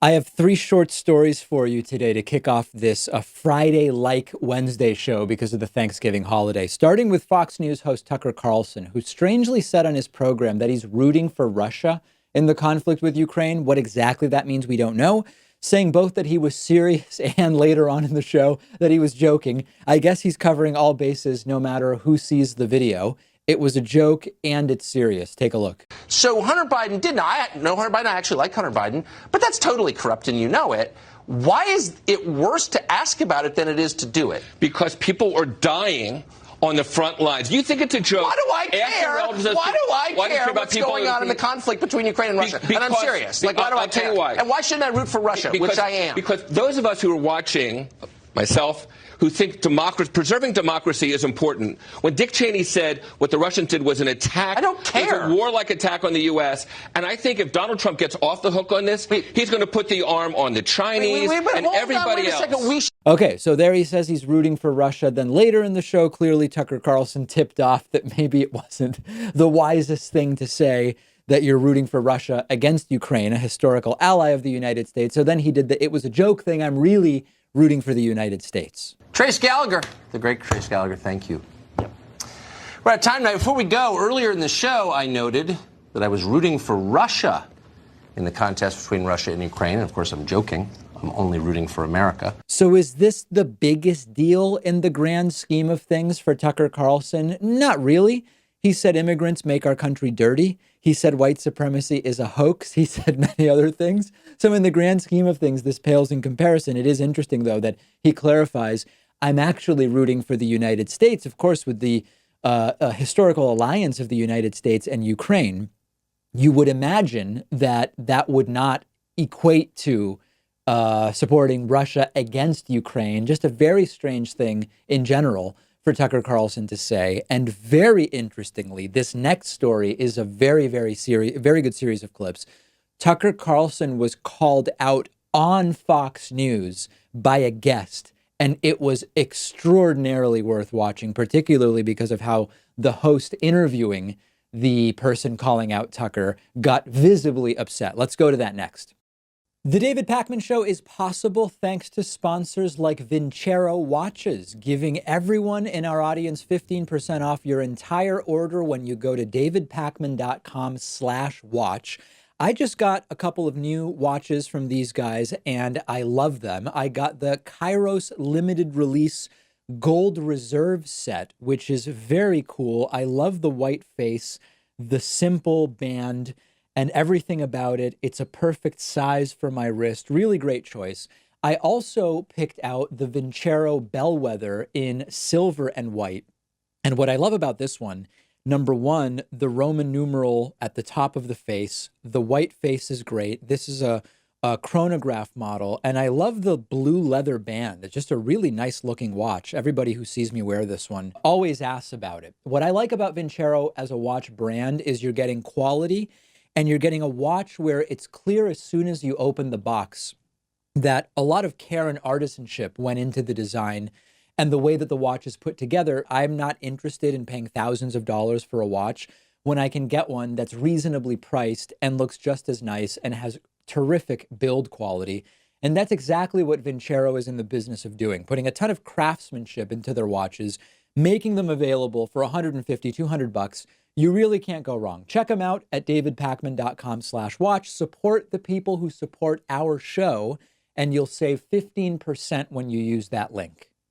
I have three short stories for you today to kick off this Friday-like Wednesday show because of the Thanksgiving holiday. Starting with Fox News host Tucker Carlson, who strangely said on his program that he's rooting for Russia in the conflict with Ukraine. What exactly that means, we don't know. Saying both that he was serious and later on in the show that he was joking. I guess he's covering all bases no matter who sees the video. It was a joke and it's serious. Take a look. So Hunter Biden did not. I know Hunter Biden. I actually like Hunter Biden, but that's totally corrupt and you know it. Why is it worse to ask about it than it is to do it? Because people are dying on the front lines. You think it's a joke? Why do I care? Why do I care what's going on in the conflict between Ukraine and Russia? And I'm serious. Like, why do I care? Tell you why. And why shouldn't I root for Russia, which I am? Because those of us who are watching, myself, who think preserving democracy is important. When Dick Cheney said what the Russians did was an attack, I don't care. It was a warlike attack on the U.S. And I think if Donald Trump gets off the hook on this, he's going to put the arm on the Chinese and everybody else. Okay, so there he says he's rooting for Russia. Then later in the show, clearly Tucker Carlson tipped off that maybe it wasn't the wisest thing to say that you're rooting for Russia against Ukraine, a historical ally of the United States. So then he did the it was a joke thing. I'm really rooting for the United States. Trace Gallagher, the great Trace Gallagher, thank you. We're out of time tonight. Before we go, earlier in the show, I noted that I was rooting for Russia in the contest between Russia and Ukraine. And of course, I'm joking. I'm only rooting for America. So is this the biggest deal in the grand scheme of things for Tucker Carlson? Not really. He said immigrants make our country dirty. He said white supremacy is a hoax. He said many other things. So in the grand scheme of things, this pales in comparison. It is interesting, though, that he clarifies, I'm actually rooting for the United States, of course, with the historical alliance of the United States and Ukraine. You would imagine that that would not equate to supporting Russia against Ukraine. Just a very strange thing in general for Tucker Carlson to say. And very interestingly, this next story is a very good series of clips. Tucker Carlson was called out on Fox News by a guest, and it was extraordinarily worth watching, particularly because of how the host interviewing the person calling out Tucker got visibly upset. Let's go to that next. The David Pakman Show is possible thanks to sponsors like Vincero Watches, giving everyone in our audience 15% off your entire order when you go to davidpakman.com/watch. I just got a couple of new watches from these guys, and I love them. I got the Kairos limited release Gold Reserve set, which is very cool. I love the white face, the simple band, and everything about it. It's a perfect size for my wrist. Really great choice. I also picked out the Vincero Bellwether in silver and white. And what I love about this one, number one, the Roman numeral at the top of the face. The white face is great. This is a chronograph model. And I love the blue leather band. It's just a really nice looking watch. Everybody who sees me wear this one always asks about it. What I like about Vincero as a watch brand is you're getting quality, and you're getting a watch where it's clear as soon as you open the box that a lot of care and artisanship went into the design and the way that the watch is put together. I'm not interested in paying thousands of dollars for a watch when I can get one that's reasonably priced and looks just as nice and has terrific build quality. And that's exactly what Vincero is in the business of doing, putting a ton of craftsmanship into their watches, making them available for $150, $200. You really can't go wrong. Check them out at davidpakman.com/watch. Support the people who support our show, and you'll save 15% when you use that link.